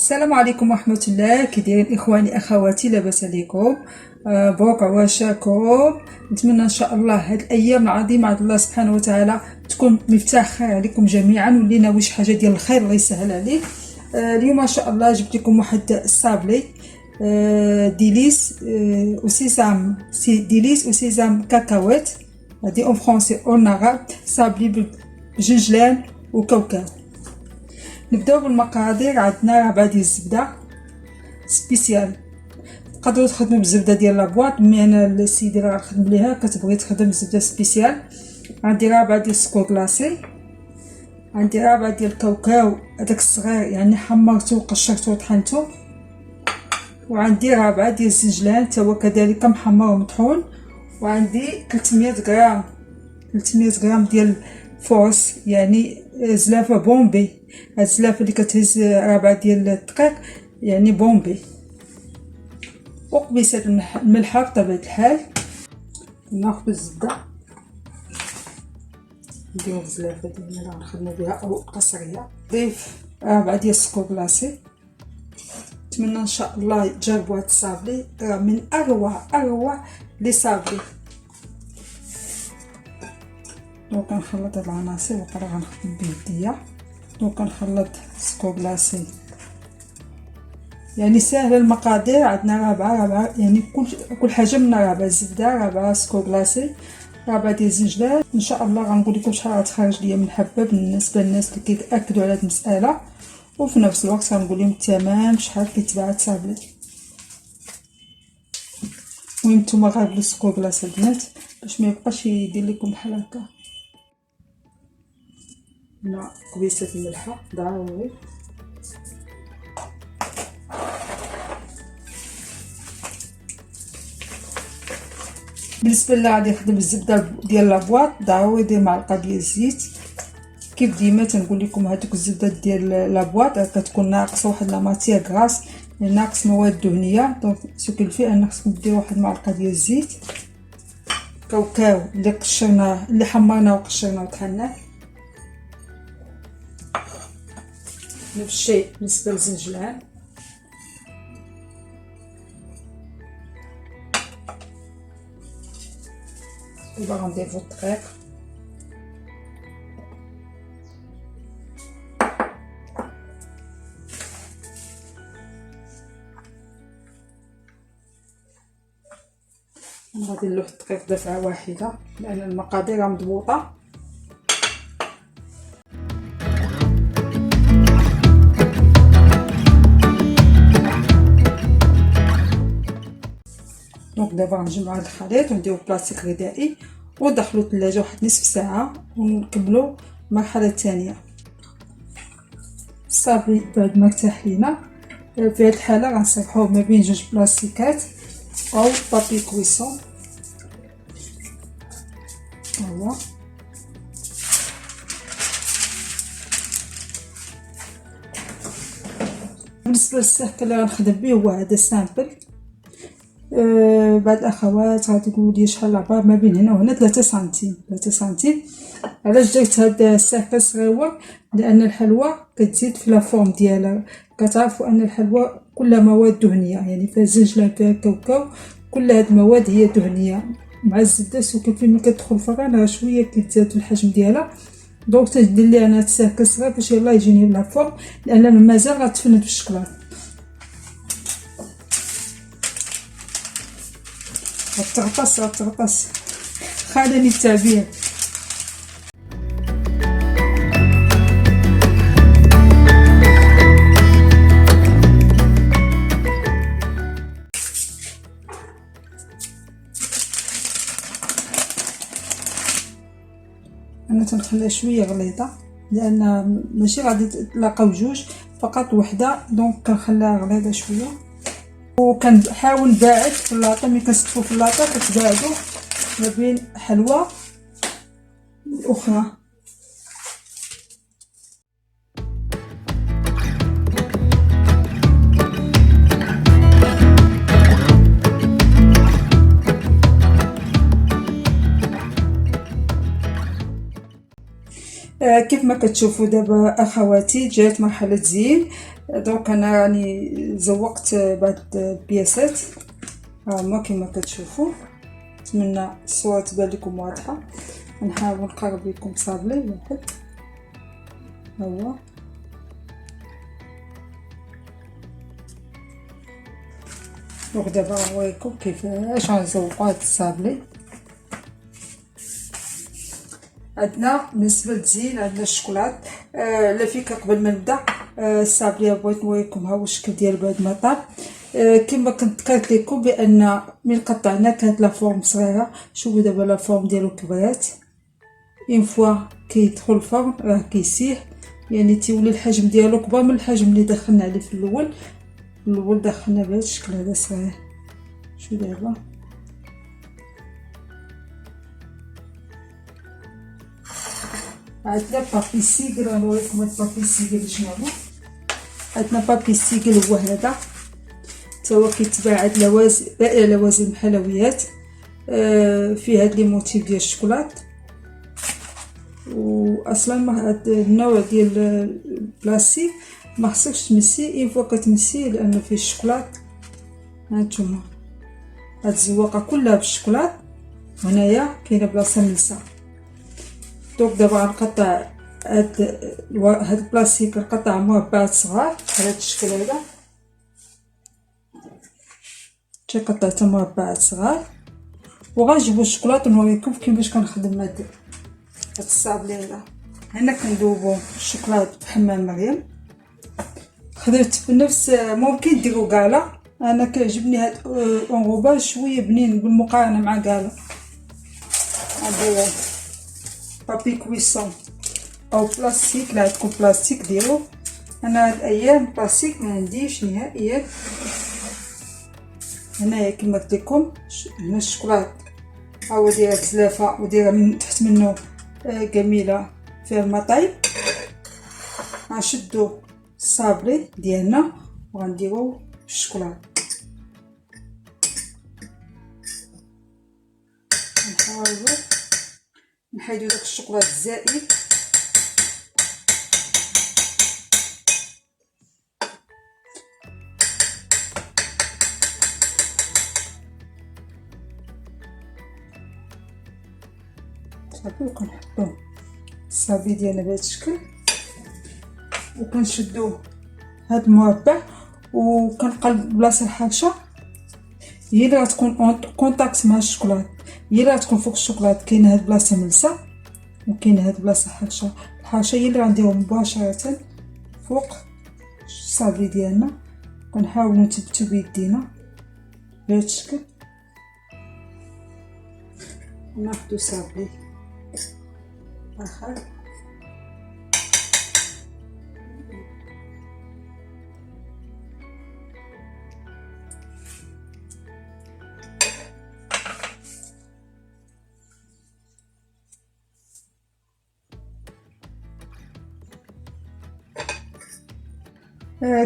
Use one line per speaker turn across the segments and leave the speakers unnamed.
السلام عليكم ورحمة الله. كي دايرين اخواني اخواتي؟ لاباس عليكم؟ بروك عواشاكم. نتمنى ان شاء الله هاد الايام العظيمه عند الله سبحانه وتعالى تكون مفتاح خير عليكم جميعا، واللي ناوي شي حاجه ديال الخير الله يسهل عليه. اليوم ان شاء الله جبت لكم واحد الصابلي ديليس وسيسام ديليس وسيسام كاكاوات. هادي اون فرونسي اون عرب صابلي بجنجلان وكاوكاو. نبداو بالمقادير. عندنا ربعه ديال الزبده سبيسيال، تقدروا تخدموا بالزبده ديال لابواط، مي انا السيده اللي غنخدم ليها كتبغي تخدم بالزبده سبيسيال. عندي ربعه ديال السكر كلاصي، عندي ربعه ديال الكاوكاو هذاك الصغير يعني حمرته وقشرته وطحنته، وعندي ربعه ديال الزنجلان حتى هو كذلك محمر ومطحون، وعندي 300 غرام ديال فورس يعني زلافه بومبي. هاد الزلافه اللي كتهز ربعه ديال الدقيق يعني بومبي، وقبيصه الملحه بطبيعه الحال. ناخذ الزبده نديرو الزلافه ديالنا اللي غنخدمو بها او قصريه، نضيف ربعه ديال السكر كلاصي. نتمنى ان شاء الله تجربوا هاد الصابلي، راه من اروع لي صابلي. دونك كنخلط هاد العناصر وقرا غنخدم بيديا. دونك كنخلط السكر كلاصي يعني ساهله المقادير. عندنا ربعه يعني كل حاجه من ربعه الزبده، ربعه سكر كلاصي، ربعه ديال الزنجلان. ان شاء الله غنقول لكم شحال غتخرج ليا من حبه بالنسبه للناس اللي كيتاكدوا على هذه المساله، وفي نفس الوقت غنقول لهم الثمن شحال كيتباع الصابلي. المهم نتوما غير السكر كلاصي البنات باش ما يبقاش يدير لكم بحال هكا. مع كبيسه الملحه ضروري. بالنسبه اللي غادي يخدم الزبده ديال لابواط ضروري يدير معلقه ديال الزيت. كيف ديما تنقول لكم هذوك الزبده ديال لابواط كتكون ناقصه واحد لا ماتيير غراس، يعني ناقص مواد دهنيه. دونك سكل فيه ان خصكم ديروا واحد المعلقه ديال الزيت. كاوكاو اللي قشرناه اللي حمرناه وقشرناه وطحناه. نفس الشيء بالنسبه للزنجلان. دابا غنضيفو الدقيق. غادي نلوح الدقيق دفعه واحده لان المقادير مضبوطه. دونك دابا غنجمعوا هذا الخليط ونديرو بلاستيك غذائي وندخلو الثلاجه واحد نصف ساعه ونكملوا المرحله الثانيه. صافي بعد ما ارتاح لينا في هذه الحاله غنصلحوه ما بين جوج بلاستيكات او بابي كويسون. هو بالنسبه للسحك اللي غنخدم به هو هذا سامبل. بعض الاخوات غادي يقولوا لي شحال العبار ما بين هنا وهنا 3 سنتيم. علاش درت هذا السحك صغيور؟ لان الحلوى كتزيد في لا فورم ديالها. كتعرفوا ان الحلوى كلها مواد دهنيه، يعني فيها الزنجلان فيها الكاوكاو، كل هاد المواد هي دهنيه. مع الزبده السكر فين كتدخل الفران راه شويه كيتزاد في الحجم ديالها. دونك تندير لي انا هاد السحك صغير باش يلاه يجيني لا فورم، لان مازال غتفند في الشكلاط. غتغطس خالني التعبير. انا تنخليها شويه غليظه لان ماشي غادي تلاقاو جوج فقط وحده، دونك كنخليها غليظه شويه. وكنحاول نباعد في اللاطه، ملي كنستفو في اللاطه كتباعدوا ما بين حلوى الاخرى. كيف ما كتشوفوا دابا اخواتي جات مرحله زين. دونك انا راني زوقت بعض البياسات هما كما كتشوفوا. نتمنى الصوره تبان لكم واضحه. نحاول نقرب لكم صابلي واحد هو. دونك دابا نوريكم كيفاش غنزوقوا هاد الصابلي. عندنا بالنسبه للتزيين عندنا الشوكولات. لافيك قبل ما نبدا الصابليه بغيت نوريكم ها هو الشكل ديال بعد ما طاب. كما كنت قلت لكم بان من قطعنا كانت لا فورم صغيره. شوفوا دابا لا فورم ديالو كبرات. اون فوا كيدخل الفرن راه كيسيح، يعني تيولي الحجم ديالو كبر من الحجم اللي دخلنا عليه في الاول دخلنا بهذا الشكل هذا صغير. شوف دابا عندنا بابي سيغل. غنوريكم هاد بابي سيغل شنو هو. عندنا بابي سيغل هو هذا حتى هو كيتباع عند لوازم الحلويات. فيه هاد لي موتيف ديال الشوكولات. واصلا ما هاد النوع ديال البلاستيك ما خصكش تمسيه اين فوا كتمسيه لانه فيه الشوكولات. هانتوما هاد الزواقه كلها بالشوكولات. هنايا كاينه بلاصه ملسه. دونك دابا غنقطع هاد البلاستيك نقطع مربعات صغار على هاد الشكل هذا. قطعت مربعات صغار وغنجيبو الشوكولات ونوريكم كيفاش كنخدم هاد الصابلي هذا. هنا كندوبو الشوكولات بحمام مريم. خدمت بنفس ممكن ديرو كالا. انا كيعجبني هاد اونغوباج شويه بنين بالمقارنه مع كالا. نديرو بابي كويسون او بلاستيك. لا عندكم بلاستيك ديرو. انا هاد الايام بلاستيك ما عنديش نهائيا. هنايا كما قلت لكم هنا الشوكولات هو دايره تلافه ودايره من تحت منه جميله فيها المطايب. غنشدو الصابلي ديالنا وغنديرو الشوكولات. نحاولو نحيدو داك الشوكولات الزائد. صافي وكنحطو الصابلي ديالنا بهذا الشكل وكنشدو هاد المربع وكنقلب بلاصه الحرشه هي اللي غتكون كونتاكت مع الشوكولات. هي اللي غتكون فوق الشوكولات. كاينه هاد بلاصه ملسه وكاينه هاد بلاصه حرشه. الحرشه هي اللي غنديرو مباشره فوق الصابلي ديالنا. كنحاولوا نثبتو بيدينا بهذا الشكل. ناخدو صابلي اخر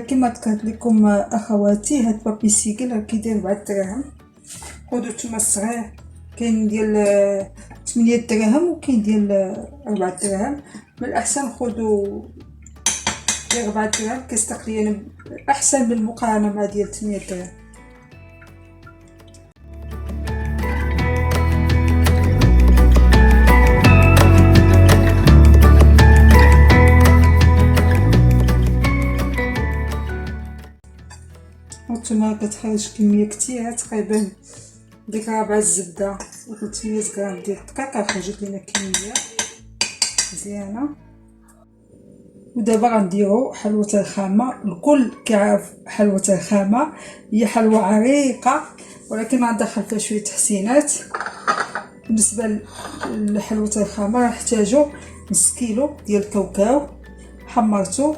كما ذكرت لكم اخواتي. هاد بابي سيكل راه كيدير 4 دراهم. خذوا نتوما الصغير كاين ديال 8 دراهم وكاين ديال 4 دراهم. من الاحسن خذوا ديال 4 دراهم كيستقلي احسن بالمقارنه مع ديال 8 دراهم. هانتوما كتخرج كميه كثيره تقريبا ديك 4 الزبده و 300 غرام ديال الدقيق. خرجت لنا كميه مزيانه. ودابا غنديرو حلوه الخامه. الكل كيعرف حلوه الخامه هي حلوه عريقه ولكن غندخل فيها شويه تحسينات. بالنسبه لحلوه الخامه غنحتاجو نص كيلو ديال الكاوكاو حمرتو.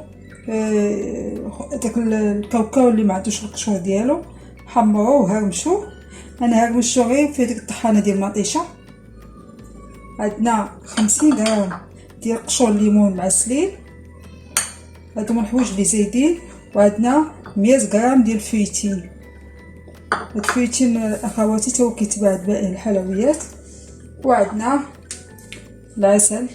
داك الكاوكاو اللي ما عندوش القشور ديالو حمروه وهرمشوه. انا هرمشو غير في ديك الطحانه ديال المطيشه. عندنا 50 غرام ديال قشور الليمون معسلين. هادو من الحوايج اللي زايدين. وعندنا 100 غرام ديال الفيتين. هاد الفيتين اخواتي تا هو كيتباع عند بائع الحلويات. وعندنا العسل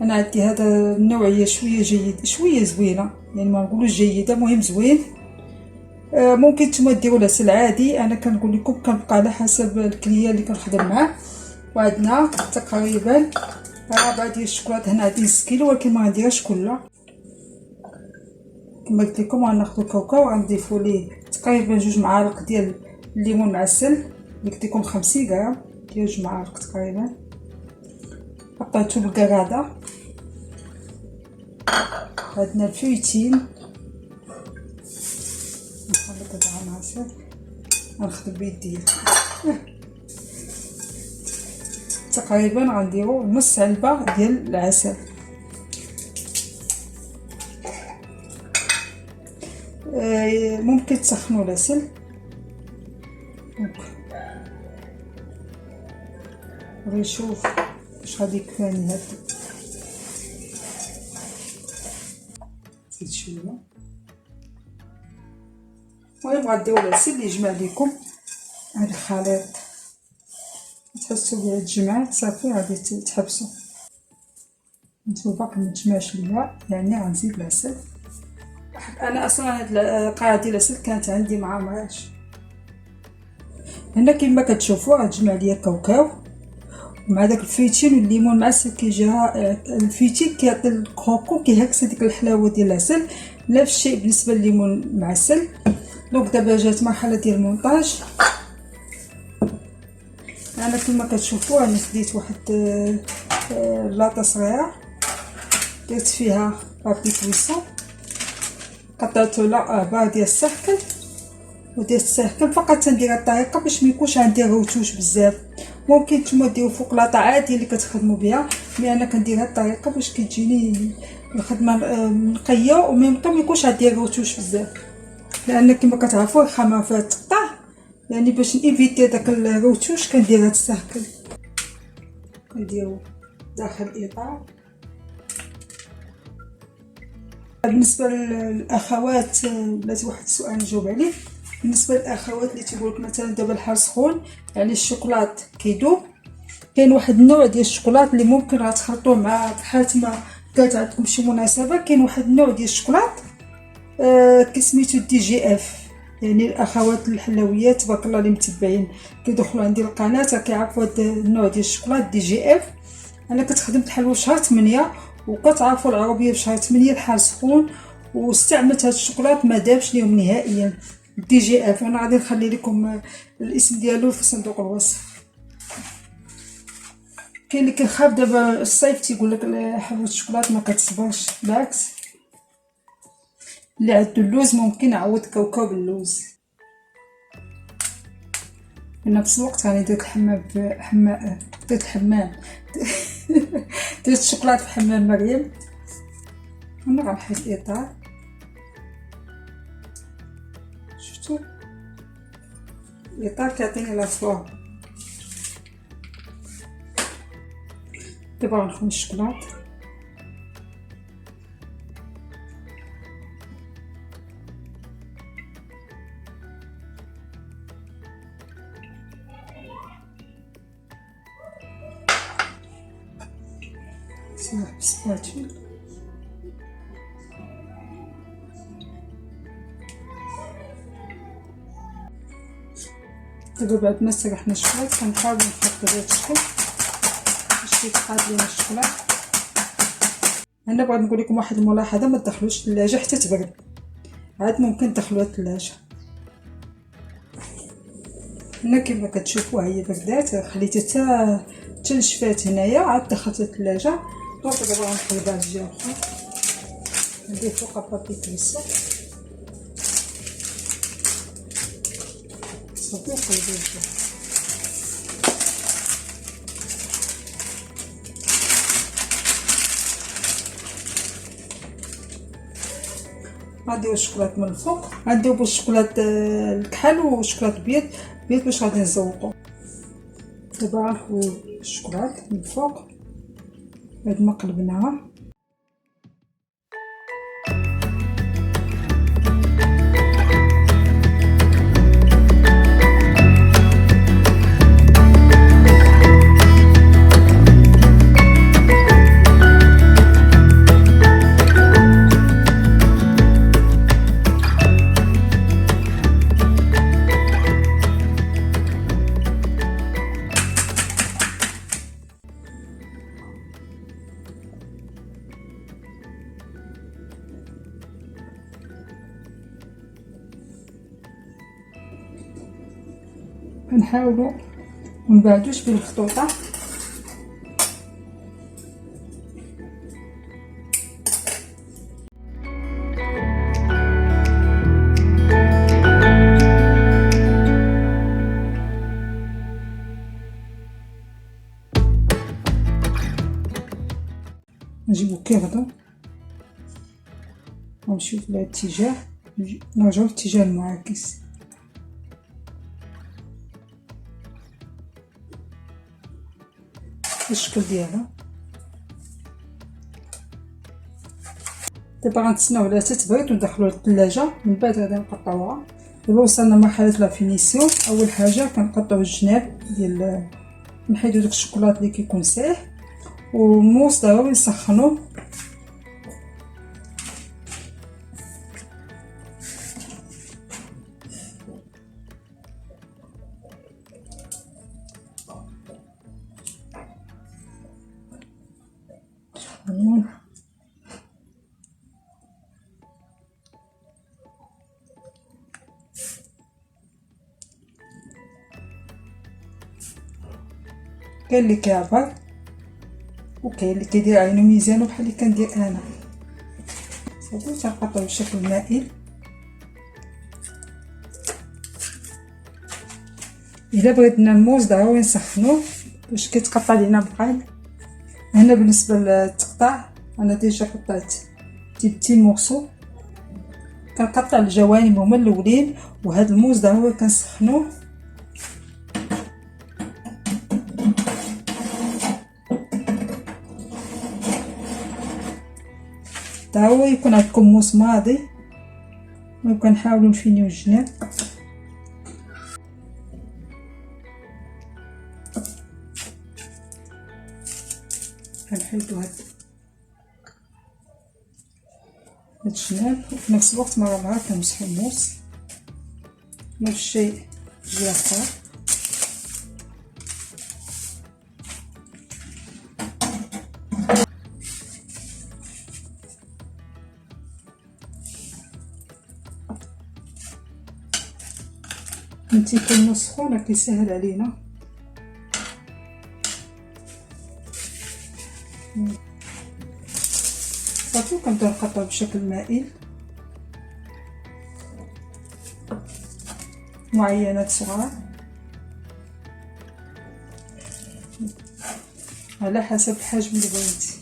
انا عندي هذا النوعيه شويه جيد شويه زوينه، يعني ما نقولوش جيده، مهم زوين. ممكن نتوما ديروا العسل عادي، انا كنقول لكم كنبقى على حسب الكليه اللي كنخدم معاه. وعندنا تقريبا ربع ديال الشوكولاط، هنا عندي 6 كيلو ولكن ما غنديرهاش كلها. كما قلت لكم غناخذ الكاوكاو وغنضيفوا ليه تقريبا 2 معالق ديال الليمون معسل، اللي قلت لكم 50 غرام ديال 2 معالق تقريبا. قطعته بالكراده. عندنا الفيتين، نخلط هاد العناصر، غنخدم بيديا. تقريبا غنديرو نص علبه ديال العسل. ممكن تسخنوا العسل، غير نشوف واش غادي يكفاني هاد. زيد شويه. المهم غديروا العسل اللي يجمع لكم هاد الخليط، تحسوا بيه الجمع صافي غادي تحبسوا. نتوما باقي متجمعش ليا، يعني غنزيد العسل. انا اصلا هاد القاعه ديال العسل كانت عندي مع مريش. هنا كما كتشوفوا غتجمع ليا الكاوكاو مع داك الفيتين والليمون المعسل. كيجيها الفيتين كيعطي الكروكو، كيهكس ديك الحلاوه ديال العسل. نفس الشيء بالنسبه للليمون المعسل. دونك دابا جات مرحله ديال المونطاج. انا كما كتشوفوا انا خديت واحد لاطه صغيره، درت فيها بابي كويسون، قطعته على ديال الساحكل ودرت الساحكل. فقط تندير الطريقه باش ما يكونش عندي غوتوش بزاف. ممكن نتوما ديروا فوق لاطه عادي اللي كتخدموا بها، مي انا كندير هاد الطريقه باش كتجيني الخدمه نقيه وما يكونش عندي غوتوش بزاف، لان كما كتعرفوا الخامه فيها تقطع. يعني باش نيفيتي داك الغوتوش كندير هاد الساحكل، كنديرو داخل الاطار. بالنسبه للاخوات، بلاتي واحد السؤال نجاوب عليه. بالنسبه للاخوات اللي تيقول لك مثلا دابا الحال سخون يعني الشوكولات كيدوب، كاين واحد النوع ديال الشوكولات اللي ممكن غتخلطوه مع بحال ما كانت عندكم شي مناسبه. كاين واحد النوع ديال الشوكولات كسميتو دي جي اف، يعني الاخوات الحلويات تبارك الله اللي متبعين كيدخلوا عندي القناه كيعرفوا هذا النوع ديال الشوكولات دي جي اف. انا كنت خدمت الحلوى في شهر 8 وكتعرفوا العربيه في شهر 8 الحال سخون، واستعملت هاد الشوكولات ما دابش ليهم نهائيا. دي جي اف انا غادي نخلي لكم الاسم ديالو في صندوق الوصف. كاين اللي كيخاف دابا الصيف تيقول لك حلوه الشوكولات ما كتصبرش، بالعكس اللي عنده اللوز ممكن يعوض كاوكاو باللوز. في نفس الوقت راني درت الحمام درت الحمام درت الشوكولات في حمام مريم. انا غنحيد الاطار، شفتوا الاطار كيعطيني لا فورم. دابا غنخدم الشوكولات. بالسباتول دابا بعد ما سرحنا الشوكولات كنحاولوا نحط بهذا الشكل باش يتقاد لينا الشوكولات. انا بغيت نقول لكم واحد الملاحظه، ما تدخلوش الثلاجه حتى تبرد، عاد ممكن تدخلوها الثلاجه. هنا كما كتشوفوا هي بردات، خليتها حتى نشفات هنايا، عاد دخلتها الثلاجه. دونك دابا غنقلبها الجهه الاخرى، ندير فوقها بابي كريسو صافي نقلبو الجهه. غنديرو الشوكولات من الفوق، غنديرو الشوكولات الكحل والشوكولات البيض باش غادي نزوقو. دابا غنخويو الشوكولات من الفوق بعد ما قلبناها. كنحاولوا منبعدوش بالخطوطه. نجيبو كيغدو ونمشيو في هذا الاتجاه، نرجعو للاتجاه المعاكس. الشكل ديالها دابا غنتسناو عليها تتبرد وندخلوها للثلاجه. من بعد غادي نقطعوها. دابا وصلنا لمرحله لا فينيسيون. اول حاجه كنقطعوا الجناب ديال، نحيدو داك الشوكولات اللي كيكون سايح، والموس ضروري نسخنوه. كاين اللي كيعبر وكاين اللي كيدير عينو ميزانو بحال اللي كندير انا. صافي تنقطعو بشكل مائل. الا بغينا الموز ضروري نسخنوه باش كيتقطع لينا بقال. هنا بالنسبه للتقطاع انا ديجا قطعت دي بتي مورسو، كنقطع الجوانب هما الاولين. وهذا الموز ضروري كنسخنوه. ضروري يكون عندكم موس ماضي. وكنحاولوا نفينيو الجناب. كنحيدو هاد الجناب، وفي نفس الوقت مره مره كنمسحو الموس. نفس الشيء الجهه الاخرى. نتي كل سخونه كيسهل علينا. صافي كنبدا نقطع بشكل مائل معينات صغار على حسب الحجم اللي بغيتي.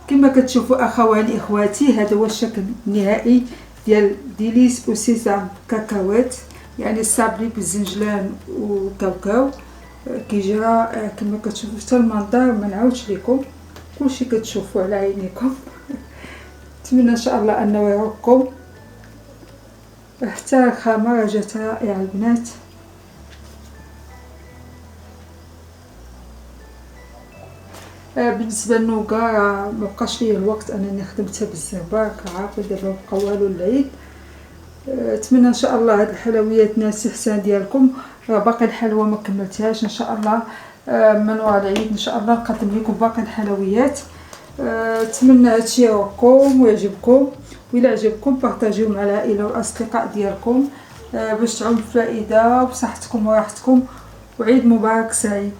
كما كتشوفوا اخواني اخواتي، هذا هو الشكل النهائي ديال ديليس او سيزام كاكاوات، يعني الصابلي بالزنجلان وكاوكاو. كيجرى كما كتشوفوا حتى المنظر ما نعاودش لكم، كلشي كتشوفوا على عينيكم. نتمنى ان شاء الله انه يعجبكم. حتى الخامه جات رائعه البنات. بالنسبه للنوكا مبقاش ليا الوقت انني خدمتها بزاف، بارك عارفه دابا بقى والو العيد. نتمنى ان شاء الله هاد الحلويات نال الاستحسان ديالكم. باقي الحلوى ما كملتهاش، ان شاء الله من وراء العيد ان شاء الله نقدم لكم باقي الحلويات. نتمنى هادشي يعجبكم ويعجبكم، وإلا عجبكم بارطاجيوه مع العائله والاصدقاء ديالكم باش تعم بفائده وبصحتكم وراحتكم. وعيد مبارك سعيد.